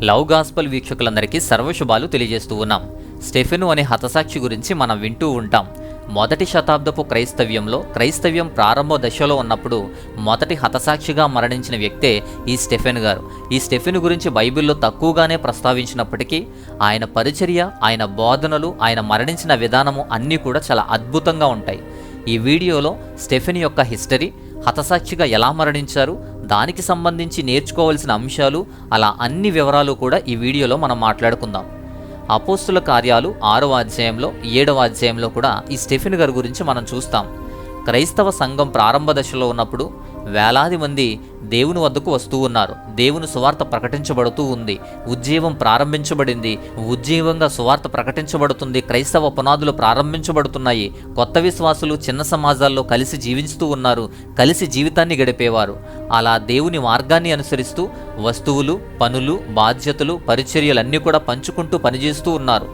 Love gospel వీక్షకులందరికీ సర్వశుభాలు తెలియజేస్తూ ఉన్నాం. స్టెఫెను అనే హతసాక్షి గురించి మనం వింటూ ఉంటాం. మొదటి శతాబ్దపు క్రైస్తవ్యం ప్రారంభ దశలో ఉన్నప్పుడు మొదటి హతసాక్షిగా మరణించిన వ్యక్తే ఈ స్టెఫెను గారు. ఈ స్టెఫెను గురించి బైబిల్లో తక్కువగానే ప్రస్తావించినప్పటికీ ఆయన పరిచర్య, ఆయన బోధనలు, ఆయన మరణించిన విధానము అన్నీ కూడా చాలా అద్భుతంగా ఉంటాయి. ఈ వీడియోలో స్టెఫెను యొక్క హిస్టరీ, హతసాక్షిగా ఎలా మరణించారు, దానికి సంబంధించి నేర్చుకోవాల్సిన అంశాలు, అలా అన్ని వివరాలు కూడా ఈ వీడియోలో మనం మాట్లాడుకుందాం. అపోస్తుల కార్యాలు 6వ అధ్యాయంలో 7వ అధ్యాయంలో కూడా ఈ స్టెఫెను గారి గురించి మనం చూస్తాం. క్రైస్తవ సంఘం ప్రారంభ దశలో ఉన్నప్పుడు వేలాది మంది దేవుని వద్దకు వస్తూ ఉన్నారు. దేవుని సువార్త ప్రకటించబడుతూ ఉంది. ఉజ్జీవం ప్రారంభించబడింది. ఉజ్జీవంగా సువార్త ప్రకటించబడుతుంది. క్రైస్తవ పునాదులు ప్రారంభించబడుతున్నాయి. కొత్త విశ్వాసులు చిన్న సమాజాల్లో కలిసి జీవిస్తూ ఉన్నారు. కలిసి జీవితాన్ని గడిపేవారు. అలా దేవుని మార్గాన్ని అనుసరిస్తూ వస్తువులు, పనులు, బాధ్యతలు, పరిచర్యలన్నీ కూడా పంచుకుంటూ పనిచేస్తూ ఉన్నారు.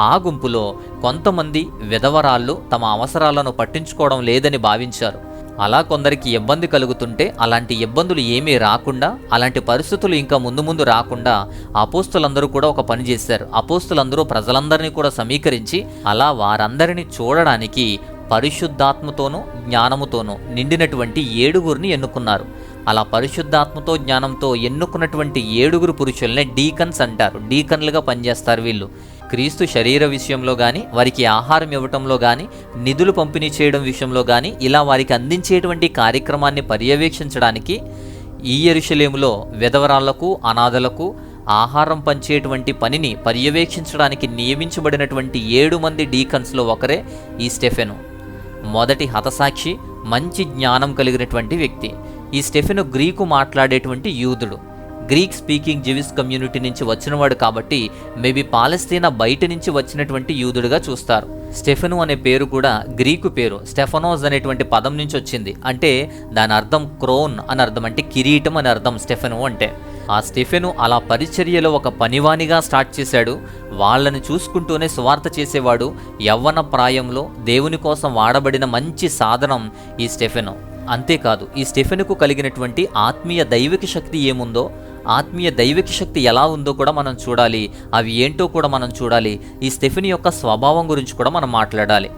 ఆ గుంపులో కొంతమంది విధవరాళ్ళు తమ అవసరాలను పట్టించుకోవడం లేదని భావించారు. అలా కొందరికి ఇబ్బంది కలుగుతుంటే అలాంటి ఇబ్బందులు ఏమీ రాకుండా, అలాంటి పరిస్థితులు ఇంకా ముందు రాకుండా అపోస్తులందరూ కూడా ఒక పని చేశారు. అపోస్తులందరూ ప్రజలందరినీ కూడా సమీకరించి అలా వారందరినీ చూడడానికి పరిశుద్ధాత్మతోనూ జ్ఞానముతోనూ నిండినటువంటి 7గురిని ఎన్నుకున్నారు. అలా పరిశుద్ధాత్మతో జ్ఞానంతో ఎన్నుకున్నటువంటి 7గురు పురుషుల్నే డీకన్స్ అంటారు. డీకన్లుగా పనిచేస్తారు వీళ్ళు. క్రీస్తు శరీర విషయంలో కానీ, వారికి ఆహారం ఇవ్వటంలో కానీ, నిధులు పంపిణీ చేయడం విషయంలో కానీ, ఇలా వారికి అందించేటువంటి కార్యక్రమాన్ని పర్యవేక్షించడానికి ఈ యెరూషలేములో విధవరాళ్లకు, అనాథలకు ఆహారం పంచేటువంటి పనిని పర్యవేక్షించడానికి నియమించబడినటువంటి 7 మంది డీకన్స్లో ఒకరే ఈ స్టెఫెను. మొదటి హతసాక్షి, మంచి జ్ఞానం కలిగినటువంటి వ్యక్తి. ఈ స్టెఫెను గ్రీకు మాట్లాడేటువంటి యూదుడు. గ్రీక్ స్పీకింగ్ జివిస్ కమ్యూనిటీ నుంచి వచ్చినవాడు కాబట్టి మేబీ పాలస్తీనా బయట నుంచి వచ్చినటువంటి యూదుడుగా చూస్తారు. స్టెఫెను అనే పేరు కూడా గ్రీకు పేరు. స్టెఫనోస్ అనేటువంటి పదం నుంచి వచ్చింది. అంటే దాని అర్థం క్రోన్ అని అర్థం, అంటే కిరీటం అని అర్థం స్టెఫెను అంటే. ఆ స్టెఫెను అలా పరిచర్యలో ఒక పనివానిగా స్టార్ట్ చేశాడు. వాళ్ళని చూసుకుంటూనే సువార్త చేసేవాడు. యవ్వన ప్రాయంలో దేవుని కోసం వాడబడిన మంచి సాధనం ఈ స్టెఫెను. అంతేకాదు, ఈ స్టెఫెనుకు కలిగినటువంటి ఆత్మీయ దైవిక శక్తి ఏముందో, ఆత్మీయ దైవిక శక్తి ఎలా ఉందో కూడా మనం చూడాలి. అవి ఏంటో కూడా మనం చూడాలి. ఈ స్టెఫెను యొక్క స్వభావం గురించి కూడా మనం మాట్లాడాలి.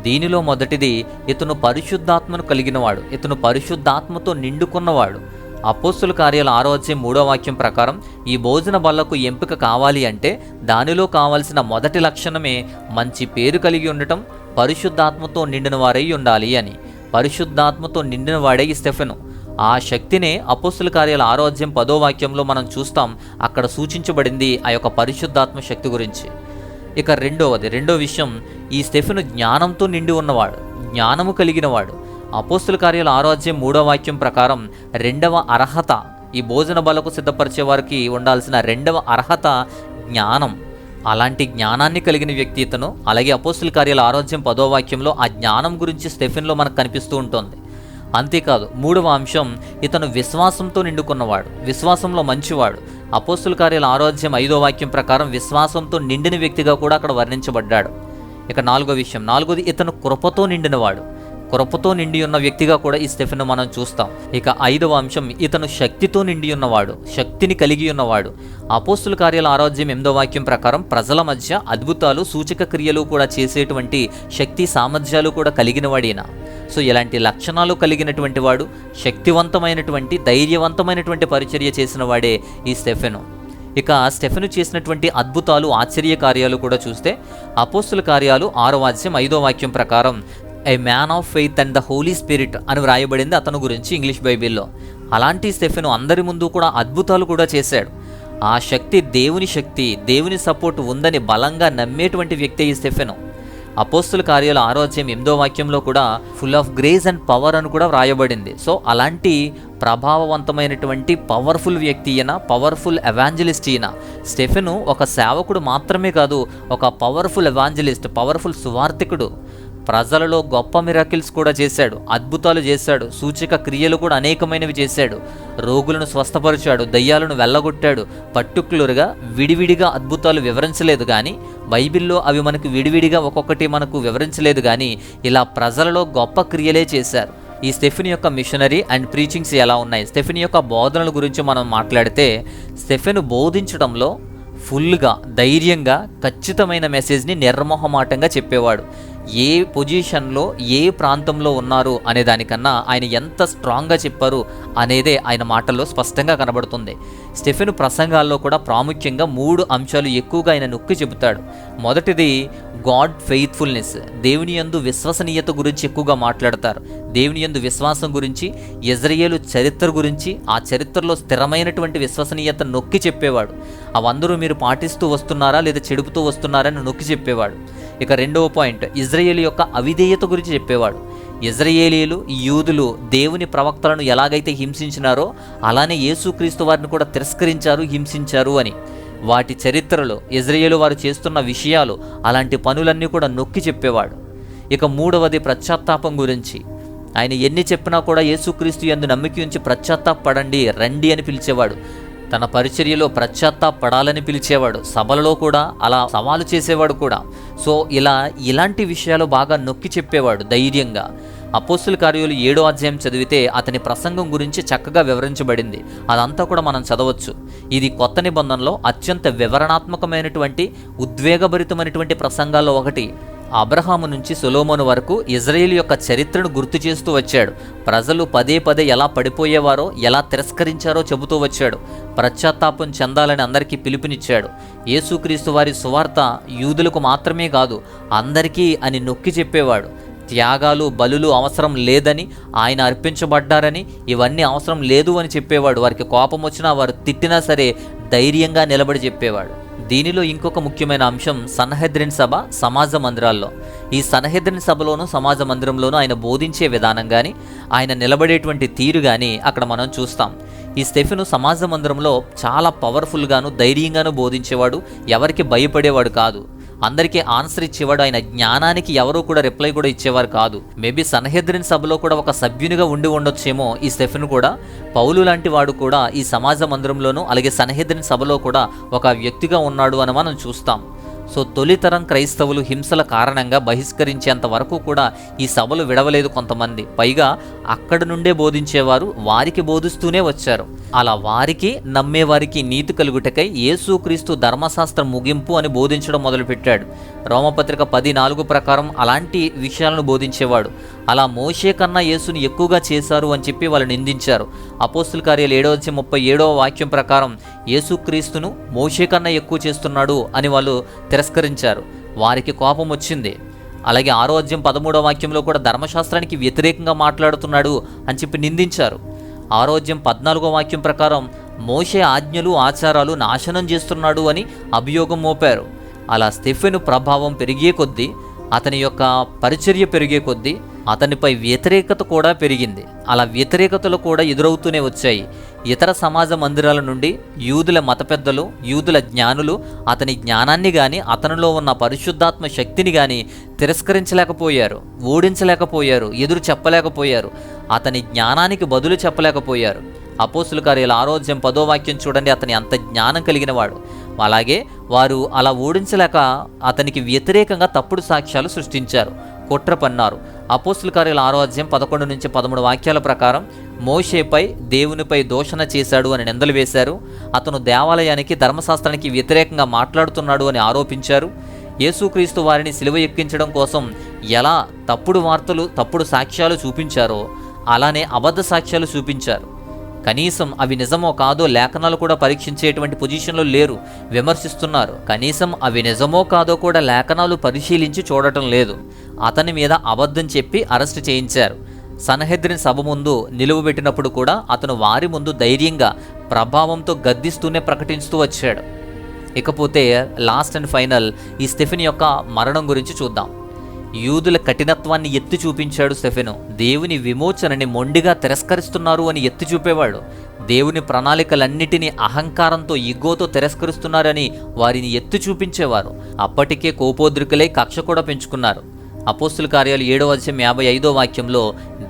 దీనిలో మొదటిది, ఇతను పరిశుద్ధాత్మను కలిగినవాడు. ఇతను పరిశుద్ధాత్మతో నిండుకున్నవాడు. అపోస్తుల కార్యాలు 6వ అధ్యాయం 3వ వాక్యం ప్రకారం ఈ భోజన బల్లకు ఎంపిక కావాలి అంటే దానిలో కావాల్సిన మొదటి లక్షణమే మంచి పేరు కలిగి ఉండటం, పరిశుద్ధాత్మతో నిండిన వారై ఉండాలి అని. పరిశుద్ధాత్మతో నిండిన వాడే ఈ స్టెఫెను. ఆ శక్తినే అపోస్తుల కార్యాల 6వ అధ్యాయం 10వ వాక్యంలో మనం చూస్తాం. అక్కడ సూచించబడింది ఆ యొక్క పరిశుద్ధాత్మ శక్తి గురించి. ఇక రెండో విషయం, ఈ స్టెఫెను జ్ఞానంతో నిండి ఉన్నవాడు, జ్ఞానము కలిగినవాడు. అపోస్తుల కార్యాల 6వ అధ్యాయం 3వ వాక్యం ప్రకారం 2వ అర్హత, ఈ భోజన బలకు సిద్ధపరిచే వారికి ఉండాల్సిన 2వ అర్హత జ్ఞానం. అలాంటి జ్ఞానాన్ని కలిగిన వ్యక్తి ఇతను. అలాగే అపోస్తుల కార్యాల 6వ అధ్యాయం 10వ వాక్యంలో ఆ జ్ఞానం గురించి స్టెఫెన్లో మనకు కనిపిస్తూ ఉంటుంది. అంతేకాదు, 3వ అంశం, ఇతను విశ్వాసంతో నిండుకున్నవాడు, విశ్వాసంలో మంచివాడు. అపోస్తుల కార్యాల 6వ అధ్యాయం 5వ వాక్యం ప్రకారం విశ్వాసంతో నిండిన వ్యక్తిగా కూడా అక్కడ వర్ణించబడ్డాడు. ఇక 4వది, ఇతను కృపతో నిండినవాడు. కృపతో నిండి ఉన్న వ్యక్తిగా కూడా ఈ స్టెఫెను మనం చూస్తాం. ఇక 5వ అంశం, ఇతను శక్తితో నిండి ఉన్నవాడు, శక్తిని కలిగి ఉన్నవాడు. అపోస్తుల కార్యాల 6వ అధ్యాయం 8వ వాక్యం ప్రకారం ప్రజల మధ్య అద్భుతాలు, సూచక క్రియలు కూడా చేసేటువంటి శక్తి సామర్థ్యాలు కూడా కలిగినవాడేనా. సో ఇలాంటి లక్షణాలు కలిగినటువంటి వాడు, శక్తివంతమైనటువంటి, ధైర్యవంతమైనటువంటి పరిచర్య చేసిన వాడే ఈ స్టెఫెను. ఇక స్టెఫెను చేసినటువంటి అద్భుతాలు, ఆశ్చర్య కార్యాలు కూడా చూస్తే అపోస్తుల కార్యాలు 6వ అధ్యాయం 5వ వాక్యం ప్రకారం a man of faith and the holy spirit అని వ్రాయబడింది అతను గురించి ఇంగ్లీష్ బైబిల్లో. అలాంటి స్టెఫెను అందరి ముందు కూడా అద్భుతాలు కూడా చేశాడు. ఆ శక్తి దేవుని సపోర్ట్ ఉందని బలంగా నమ్మేటువంటి వ్యక్తి ఈ స్టెఫెను. అపోస్తుల కార్యాలు 6వ అధ్యాయం 8వ వాక్యంలో కూడా full of grace and power అని కూడా వ్రాయబడింది. సో అలాంటి ప్రభావవంతమైనటువంటి పవర్ఫుల్ వ్యక్తి ఈయన, పవర్ఫుల్ ఎవాంజలిస్ట్ ఈయన. స్టెఫెను ఒక సేవకుడు మాత్రమే కాదు, ఒక పవర్ఫుల్ ఎవాంజలిస్ట్, పవర్ఫుల్ సువార్థికుడు. ప్రజలలో గొప్ప మిరాకిల్స్ కూడా చేశాడు, అద్భుతాలు చేశాడు, సూచక క్రియలు కూడా అనేకమైనవి చేశాడు. రోగులను స్వస్థపరిచాడు, దయ్యాలను వెళ్ళగొట్టాడు. పర్టిక్యులర్గా విడివిడిగా అద్భుతాలు వివరించలేదు కానీ, బైబిల్లో అవి మనకు విడివిడిగా ఒక్కొక్కటి మనకు వివరించలేదు కానీ, ఇలా ప్రజలలో గొప్ప క్రియలే చేశారు. ఈ స్టెఫెను యొక్క మిషనరీ అండ్ ప్రీచింగ్స్ ఎలా ఉన్నాయి, స్టెఫెను యొక్క బోధనల గురించి మనం మాట్లాడితే, స్టెఫెను బోధించడంలో ఫుల్గా ధైర్యంగా ఖచ్చితమైన మెసేజ్ని నిర్మోహమాటంగా చెప్పేవాడు. ఏ పొజిషన్లో ఏ ప్రాంతంలో ఉన్నారు అనే దానికన్నా ఆయన ఎంత స్ట్రాంగ్గా చెప్పారు అనేదే ఆయన మాటల్లో స్పష్టంగా కనబడుతుంది. స్టెఫెను ప్రసంగాల్లో కూడా ప్రాముఖ్యంగా 3 అంశాలు ఎక్కువగా ఆయన నొక్కి చెబుతాడు. మొదటిది గాడ్ ఫెయిత్ఫుల్నెస్, దేవుని యందు విశ్వసనీయత గురించి ఎక్కువగా మాట్లాడతారు. దేవుని యందు విశ్వాసం గురించి, ఇజ్రాయేలు చరిత్ర గురించి, ఆ చరిత్రలో స్థిరమైనటువంటి విశ్వసనీయత నొక్కి చెప్పేవాడు. అవందరూ మీరు పాటిస్తూ వస్తున్నారా లేదా చెడుపుతూ వస్తున్నారా అని నొక్కి చెప్పేవాడు. ఇక రెండవ పాయింట్, ఇజ్రాయేలు యొక్క అవిధేయత గురించి చెప్పేవాడు. ఇజ్రాయేలీలు, యూదులు దేవుని ప్రవక్తలను ఎలాగైతే హింసించినారో అలానే యేసుక్రీస్తు వారిని కూడా తిరస్కరించారు, హింసించారు అని. వాటి చరిత్రలో ఇజ్రాయేలు వారు చేస్తున్న విషయాలు, అలాంటి పనులన్నీ కూడా నొక్కి చెప్పేవాడు. ఇక మూడవది పశ్చాత్తాపం గురించి. ఆయన ఎన్ని చెప్పినా కూడా యేసుక్రీస్తు యందు నమ్మిక ఉంచి పశ్చాత్తాపడండి, రండి అని పిలిచేవాడు. తన పరిచర్యలో పశ్చాత్తాపడాలని పిలిచేవాడు. సభలలో కూడా అలా సవాలు చేసేవాడు కూడా. సో ఇలాంటి విషయాలు బాగా నొక్కి చెప్పేవాడు ధైర్యంగా. అపోస్తుల కార్యాలు 7వ అధ్యాయం చదివితే అతని ప్రసంగం గురించి చక్కగా వివరించబడింది. అదంతా కూడా మనం చదవచ్చు. ఇది కొత్త నిబంధనలో అత్యంత వివరణాత్మకమైనటువంటి, ఉద్వేగభరితమైనటువంటి ప్రసంగాల్లో ఒకటి. అబ్రహాము నుంచి సొలొమోను వరకు ఇజ్రాయేల్ యొక్క చరిత్రను గుర్తు చేస్తూ వచ్చాడు. ప్రజలు పదే పదే ఎలా పడిపోయేవారో, ఎలా తిరస్కరించారో చెబుతూ వచ్చాడు. పశ్చాత్తాపం చెందాలని అందరికీ పిలుపునిచ్చాడు. యేసుక్రీస్తు వారి సువార్త యూదులకు మాత్రమే కాదు, అందరికీ అని నొక్కి చెప్పేవాడు. త్యాగాలు, బలులు అవసరం లేదని, ఆయన అర్పించబడ్డారని, ఇవన్నీ అవసరం లేదు అని చెప్పేవాడు. వారికి కోపం వచ్చినా, వారు తిట్టినా సరే ధైర్యంగా నిలబడి చెప్పేవాడు. దీనిలో ఇంకొక ముఖ్యమైన అంశం సన్హెద్రిన్ సభ, సమాజ మందిరాల్లో. ఈ సన్హెద్రిన్ సభలోనూ సమాజ మందిరంలోనూ ఆయన బోధించే విధానం కానీ, ఆయన నిలబడేటువంటి తీరు కానీ అక్కడ మనం చూస్తాం. ఈ స్టెఫెను సమాజ మందిరంలో చాలా పవర్ఫుల్గాను, ధైర్యంగాను బోధించేవాడు. ఎవరికి భయపడేవాడు కాదు. అందరికీ ఆన్సర్ ఇచ్చేవాడు. ఆయన జ్ఞానానికి ఎవరూ కూడా రిప్లై కూడా ఇచ్చేవారు కాదు. మేబీ సన్హెద్రిన్ సభలో కూడా ఒక సభ్యునిగా ఉండి ఉండొచ్చేమో ఈ స్టెఫెను కూడా. పౌలు లాంటి వాడు కూడా ఈ సమాజ మందిరంలోనూ అలాగే సన్హెద్రిన్ సభలో కూడా ఒక వ్యక్తిగా ఉన్నాడు అని మనం చూస్తాం. సో తొలితరం క్రైస్తవులు హింసల కారణంగా బహిష్కరించేంత వరకు కూడా ఈ సభలు విడవలేదు కొంతమంది. పైగా అక్కడి నుండే బోధించేవారు, వారికి బోధిస్తూనే వచ్చారు. అలా వారికి, నమ్మేవారికి నీతి కలుగుటకై యేసుక్రీస్తు ధర్మశాస్త్రం ముగింపు అని బోధించడం మొదలుపెట్టాడు. రోమపత్రిక 10:4 ప్రకారం అలాంటి విషయాలను బోధించేవాడు. అలా మోషే కన్నా యేసుని ఎక్కువగా చేశారు అని చెప్పి వాళ్ళు నిందించారు. అపోస్తుల కార్యాలు 7:37 వాక్యం ప్రకారం యేసుక్రీస్తును మోషే కన్నా ఎక్కువ చేస్తున్నాడు అని వాళ్ళు తిరస్కరించారు. వారికి కోపం వచ్చింది. అలాగే 6:13 వాక్యంలో కూడా ధర్మశాస్త్రానికి వ్యతిరేకంగా మాట్లాడుతున్నాడు అని చెప్పి నిందించారు. 6:14 వాక్యం ప్రకారం మోషే ఆజ్ఞలు, ఆచారాలు నాశనం చేస్తున్నాడు అని అభియోగం మోపారు. అలా స్టెఫెను ప్రభావం పెరిగే కొద్దీ, అతని యొక్క పరిచర్య పెరిగే కొద్దీ అతనిపై వ్యతిరేకత కూడా పెరిగింది. అలా వ్యతిరేకతలు కూడా ఎదురవుతూనే వచ్చాయి. ఇతర సమాజ మందిరాల నుండి యూదుల మత పెద్దలు, యూదుల జ్ఞానులు అతని జ్ఞానాన్ని కానీ, అతనిలో ఉన్న పరిశుద్ధాత్మ శక్తిని కానీ తిరస్కరించలేకపోయారు, ఓడించలేకపోయారు, ఎదురు చెప్పలేకపోయారు. అతని జ్ఞానానికి బదులు చెప్పలేకపోయారు. అపోస్తుల కార్యాలు 6:10 వాక్యం చూడండి. అతని అంత జ్ఞానం కలిగిన వాడు. అలాగే వారు అలా ఓడించలేక అతనికి వ్యతిరేకంగా తప్పుడు సాక్ష్యాలు సృష్టించారు, కుట్ర పన్నారు. అపోస్తుల కార్యాలు 6:11-13 వాక్యాల ప్రకారం మోషేపై, దేవునిపై దూషణ చేశాడు అని నిందలు వేశారు. అతను దేవాలయానికి, ధర్మశాస్త్రానికి వ్యతిరేకంగా మాట్లాడుతున్నాడు అని ఆరోపించారు. యేసుక్రీస్తు వారిని సిలువ ఎక్కించడం కోసం ఎలా తప్పుడు వార్తలు, తప్పుడు సాక్ష్యాలు చూపించారో అలానే అబద్ధ సాక్ష్యాలు చూపించారు. కనీసం అవి నిజమో కాదో లేఖనాలు కూడా పరీక్షించేటువంటి పొజిషన్లో లేరు, విమర్శిస్తున్నారు. కనీసం అవి నిజమో కాదో కూడా లేఖనాలు పరిశీలించి చూడటం లేదు. అతని మీద అబద్ధం చెప్పి అరెస్ట్ చేయించారు. సన్హెద్రిన్ సభ ముందు నిలువబెట్టినప్పుడు కూడా అతను వారి ముందు ధైర్యంగా, ప్రభావంతో గద్దిస్తూనే ప్రకటిస్తూ వచ్చాడు. ఇకపోతే లాస్ట్ అండ్ ఫైనల్ ఈ స్టెఫెను యొక్క మరణం గురించి చూద్దాం. యూదుల కఠినత్వాన్ని ఎత్తి చూపించాడు స్టెఫెను. దేవుని విమోచనని మొండిగా తిరస్కరిస్తున్నారు అని ఎత్తి చూపేవాడు. దేవుని ప్రణాళికలన్నిటినీ అహంకారంతో, ఇగ్గోతో తిరస్కరిస్తున్నారని వారిని ఎత్తి చూపించేవారు. అప్పటికే కోపోద్రికులై కక్ష కూడా పెంచుకున్నారు. అపోస్తుల కార్యాలు 7:55 వాక్యంలో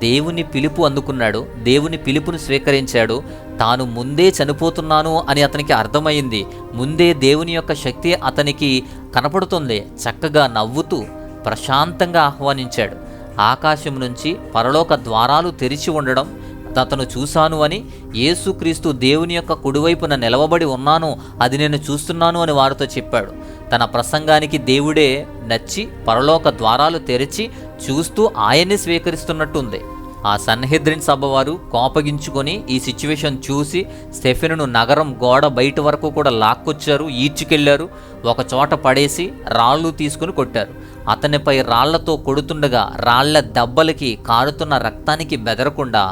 దేవుని పిలుపు అందుకున్నాడు, దేవుని పిలుపును స్వీకరించాడు. తాను ముందే చనిపోతున్నాను అని అతనికి అర్థమైంది. ముందే దేవుని యొక్క శక్తి అతనికి కనపడుతుంది. చక్కగా నవ్వుతూ ప్రశాంతంగా ఆహ్వానించాడు. ఆకాశం నుంచి పరలోక ద్వారాలు తెరిచి ఉండడం అతను చూశాను అని, యేసుక్రీస్తు దేవుని యొక్క కుడివైపున నిలవబడి ఉన్నాను, అది నేను చూస్తున్నాను అని వారితో చెప్పాడు. తన ప్రసంగానికి దేవుడే నచ్చి పరలోక ద్వారాలు తెరిచి చూస్తూ ఆయన్ని స్వీకరిస్తున్నట్టుంది. ఆ సన్హెద్రిన్ సభ వారు కోపగించుకొని ఈ సిచ్యువేషన్ చూసి స్టెఫెనును నగరం గోడ బయట వరకు కూడా లాక్కొచ్చారు, ఈడ్చుకెళ్లారు, ఒక చోట పడేసి రాళ్ళు తీసుకుని కొట్టారు. అతనిపై రాళ్లతో కొడుతుండగా రాళ్ల దెబ్బలకి కారుతున్న రక్తానికి బెదరకుండా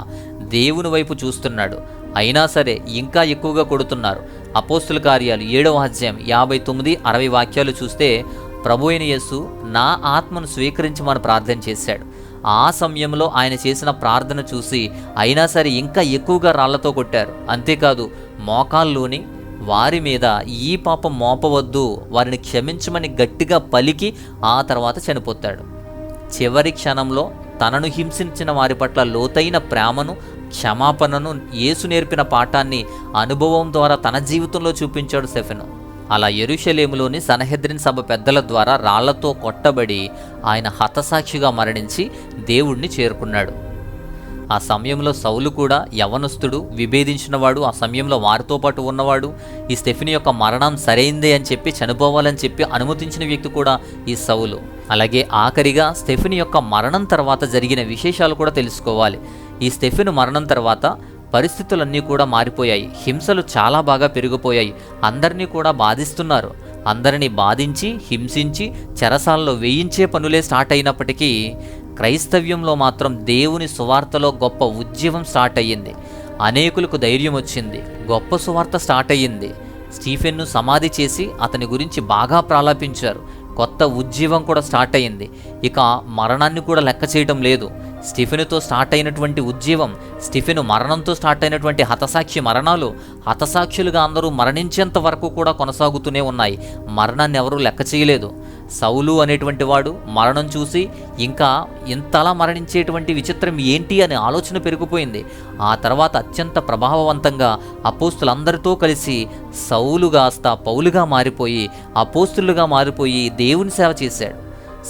దేవుని వైపు చూస్తున్నాడు. అయినా సరే ఇంకా ఎక్కువగా కొడుతున్నారు. అపోస్తుల కార్యాలు 7వ అధ్యాయం 59-60 వాక్యాలు చూస్తే ప్రభు అయిన యేసు నా ఆత్మను స్వీకరించమని ప్రార్థన చేశాడు. ఆ సమయంలో ఆయన చేసిన ప్రార్థన చూసి అయినా సరే ఇంకా ఎక్కువగా రాళ్లతో కొట్టారు. అంతేకాదు మోకాల్లోని వారి మీద ఈ పాపం మోపవద్దు, వారిని క్షమించమని గట్టిగా పలికి ఆ తర్వాత చనిపోతాడు. చివరి క్షణంలో తనను హింసించిన వారి పట్ల లోతైన ప్రేమను, క్షమాపణను, యేసు నేర్పిన పాఠాన్ని అనుభవం ద్వారా తన జీవితంలో చూపించాడు స్టెఫెను. అలా యెరూషలేములోని సన్హెద్రిన్ సభ పెద్దల ద్వారా రాళ్లతో కొట్టబడి ఆయన హతసాక్షిగా మరణించి దేవుణ్ణి చేరుకున్నాడు. ఆ సమయంలో సౌలు కూడా యవనస్తుడు, విభేదించినవాడు, ఆ సమయంలో వారితో పాటు ఉన్నవాడు. ఈ స్టెఫెను యొక్క మరణం సరైందే అని చెప్పి చనిపోవాలని చెప్పి అనుమతించిన వ్యక్తి కూడా ఈ సౌలు. అలాగే ఆఖరిగా స్టెఫెను యొక్క మరణం తర్వాత జరిగిన విశేషాలు కూడా తెలుసుకోవాలి. ఈ స్టెఫెను మరణం తర్వాత పరిస్థితులన్నీ కూడా మారిపోయాయి. హింసలు చాలా బాగా పెరిగిపోయాయి. అందరినీ కూడా బాధిస్తున్నారు. అందరినీ బాధించి హింసించి చెరసాలలో వేయించే పనులే స్టార్ట్ అయినప్పటికీ క్రైస్తవ్యంలో మాత్రం దేవుని సువార్తలో గొప్ప ఉద్యమం స్టార్ట్ అయ్యింది. అనేకులకు ధైర్యం వచ్చింది. గొప్ప సువార్త స్టార్ట్ అయ్యింది. స్టీఫెన్ను సమాధి చేసి అతని గురించి బాగా ప్రాలాపించారు. కొత్త ఉద్యమం కూడా స్టార్ట్ అయ్యింది. ఇక మరణాన్ని కూడా లెక్క చేయడం లేదు. స్టీఫెనుతో స్టార్ట్ అయినటువంటి ఉద్యమం, స్టీఫెను మరణంతో స్టార్ట్ అయినటువంటి హతసాక్షి మరణాలు, హతసాక్షులుగా అందరూ మరణించేంత వరకు కూడా కొనసాగుతూనే ఉన్నాయి. మరణాన్ని ఎవరూ లెక్క చేయలేదు. సౌలు అనేటువంటి వాడు మరణం చూసి ఇంకా ఇంతలా మరణించేటువంటి విచిత్రం ఏంటి అనే ఆలోచన పెరిగిపోయింది. ఆ తర్వాత అత్యంత ప్రభావవంతంగా అపోస్తులందరితో కలిసి సౌలుగాస్త పౌలుగా మారిపోయి అపోస్తులుగా మారిపోయి దేవుని సేవ చేశాడు.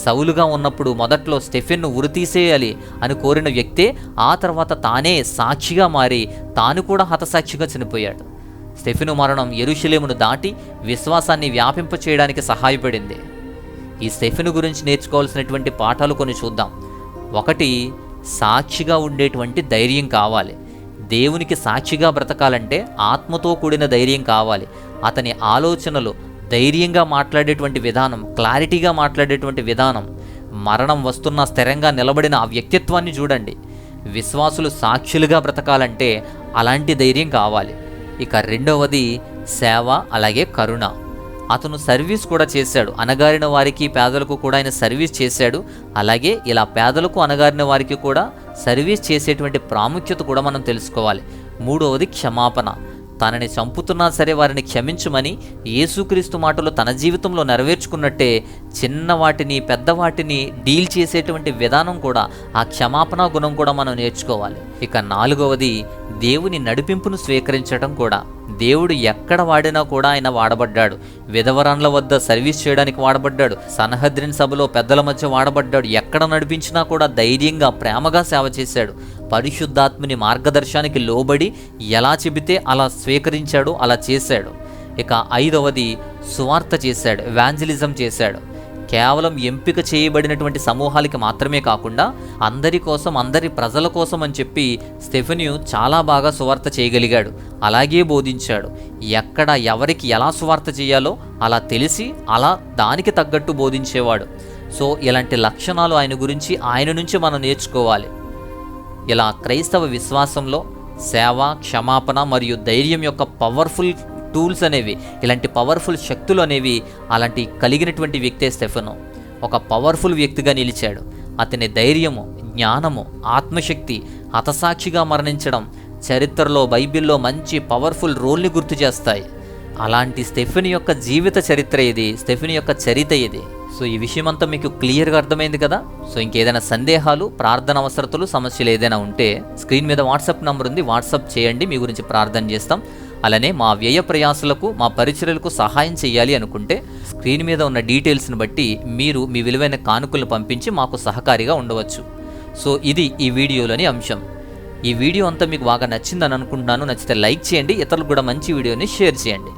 సౌలుగా ఉన్నప్పుడు మొదట్లో స్టెఫెన్ను ఉరితీసేయాలి అని కోరిన వ్యక్తే ఆ తర్వాత తానే సాక్షిగా మారి తాను కూడా హతసాక్షిగా చనిపోయాడు. స్టెఫెను మరణం యెరూషలేమును దాటి విశ్వాసాన్ని వ్యాపింప చేయడానికి సహాయపడింది. ఈ స్టెఫెను గురించి నేర్చుకోవాల్సినటువంటి పాఠాలు కొన్ని చూద్దాం. ఒకటి, సాక్షిగా ఉండేటువంటి ధైర్యం కావాలి. దేవునికి సాక్షిగా బ్రతకాలంటే ఆత్మతో కూడిన ధైర్యం కావాలి. అతని ఆలోచనలు ధైర్యంగా మాట్లాడేటువంటి విధానం, క్లారిటీగా మాట్లాడేటువంటి విధానం, మరణం వస్తున్న స్థిరంగా నిలబడిన ఆ వ్యక్తిత్వాన్ని చూడండి. విశ్వాసులు సాక్షులుగా బ్రతకాలంటే అలాంటి ధైర్యం కావాలి. ఇక రెండవది సేవ, అలాగే కరుణ. అతను సర్వీస్ కూడా చేశాడు. అణగారిన వారికి, పేదలకు కూడా ఆయన సర్వీస్ చేశాడు. అలాగే ఇలా పేదలకు, అణగారిన వారికి కూడా సర్వీస్ చేసేటువంటి ప్రాముఖ్యత కూడా మనం తెలుసుకోవాలి. మూడవది క్షమాపణ. తనని చంపుతున్నా సరే వారిని క్షమించమని యేసుక్రీస్తు మాటలు తన జీవితంలో నెరవేర్చుకున్నట్టే చిన్న వాటిని, పెద్ద వాటిని డీల్ చేసేటువంటి విధానం కూడా, ఆ క్షమాపణ గుణం కూడా మనం నేర్చుకోవాలి. ఇక నాలుగవది దేవుని నడిపింపును స్వీకరించడం కూడా. దేవుడు ఎక్కడ వాడినా కూడా ఆయన వాడబడ్డాడు. విధవరాన్ల వద్ద సర్వీస్ చేయడానికి వాడబడ్డాడు. సన్హెద్రిన్ సభలో పెద్దల మధ్య వాడబడ్డాడు. ఎక్కడ నడిపించినా కూడా ధైర్యంగా, ప్రేమగా సేవ చేశాడు. పరిశుద్ధాత్మని మార్గదర్శనానికి లోబడి ఎలా చెబితే అలా స్వీకరించాడు, అలా చేశాడు. ఇక ఐదవది సువార్త చేశాడు, ఎవాంజలిజం చేశాడు. కేవలం ఎంపిక చేయబడినటువంటి సమూహాలకి మాత్రమే కాకుండా అందరి కోసం, అందరి ప్రజల కోసం అని చెప్పి స్టెఫెను చాలా బాగా సువార్త చేయగలిగాడు. అలాగే బోధించాడు. ఎక్కడ ఎవరికి ఎలా సువార్త చేయాలో అలా తెలిసి అలా దానికి తగ్గట్టు బోధించేవాడు. సో ఇలాంటి లక్షణాలు ఆయన గురించి, ఆయన నుంచి మనం నేర్చుకోవాలి. ఇలా క్రైస్తవ విశ్వాసంలో సేవ, క్షమాపణ మరియు ధైర్యం యొక్క పవర్ఫుల్ టూల్స్ అనేవి, ఇలాంటి పవర్ఫుల్ శక్తులు అనేవి అలాంటి కలిగినటువంటి వ్యక్తే స్టెఫెను. ఒక పవర్ఫుల్ వ్యక్తిగా నిలిచాడు. అతని ధైర్యము, జ్ఞానము, ఆత్మశక్తి, హతసాక్షిగా మరణించడం చరిత్రలో, బైబిల్లో మంచి పవర్ఫుల్ రోల్ని గుర్తు చేస్తాయి. అలాంటి స్టెఫెను యొక్క జీవిత చరిత్ర ఇది, స్టెఫెను యొక్క చరిత్ర ఇది. సో ఈ విషయం అంతా మీకు క్లియర్గా అర్థమైంది కదా. సో ఇంకేదైనా సందేహాలు, ప్రార్థన అవసరతలు, సమస్యలు ఏదైనా ఉంటే స్క్రీన్ మీద వాట్సాప్ నంబర్ ఉంది, వాట్సాప్ చేయండి. మీ గురించి ప్రార్థన చేస్తాం. అలానే మా వ్యయ ప్రయాసలకు, మా పరిచర్యలకు సహాయం చేయాలి అనుకుంటే స్క్రీన్ మీద ఉన్న డీటెయిల్స్ని బట్టి మీరు మీ విలువైన కానుకలను పంపించి మాకు సహకారిగా ఉండవచ్చు. సో ఇది ఈ వీడియోలోని అంశం. ఈ వీడియో అంతా మీకు బాగా నచ్చిందని అనుకుంటున్నాను. నచ్చితే లైక్ చేయండి, ఇతరులకు కూడా మంచి వీడియోని షేర్ చేయండి.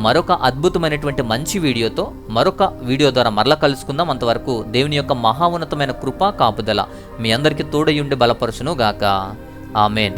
మరొక అద్భుతమైనటువంటి మంచి వీడియోతో మరొక వీడియో ద్వారా మరలా కలుసుకుందాం. అంతవరకు దేవుని యొక్క మహా ఉన్నతమైన కృపా కాపుదల మీ అందరికీ తోడై ఉండి బలపరచును గాక. ఆమేన్.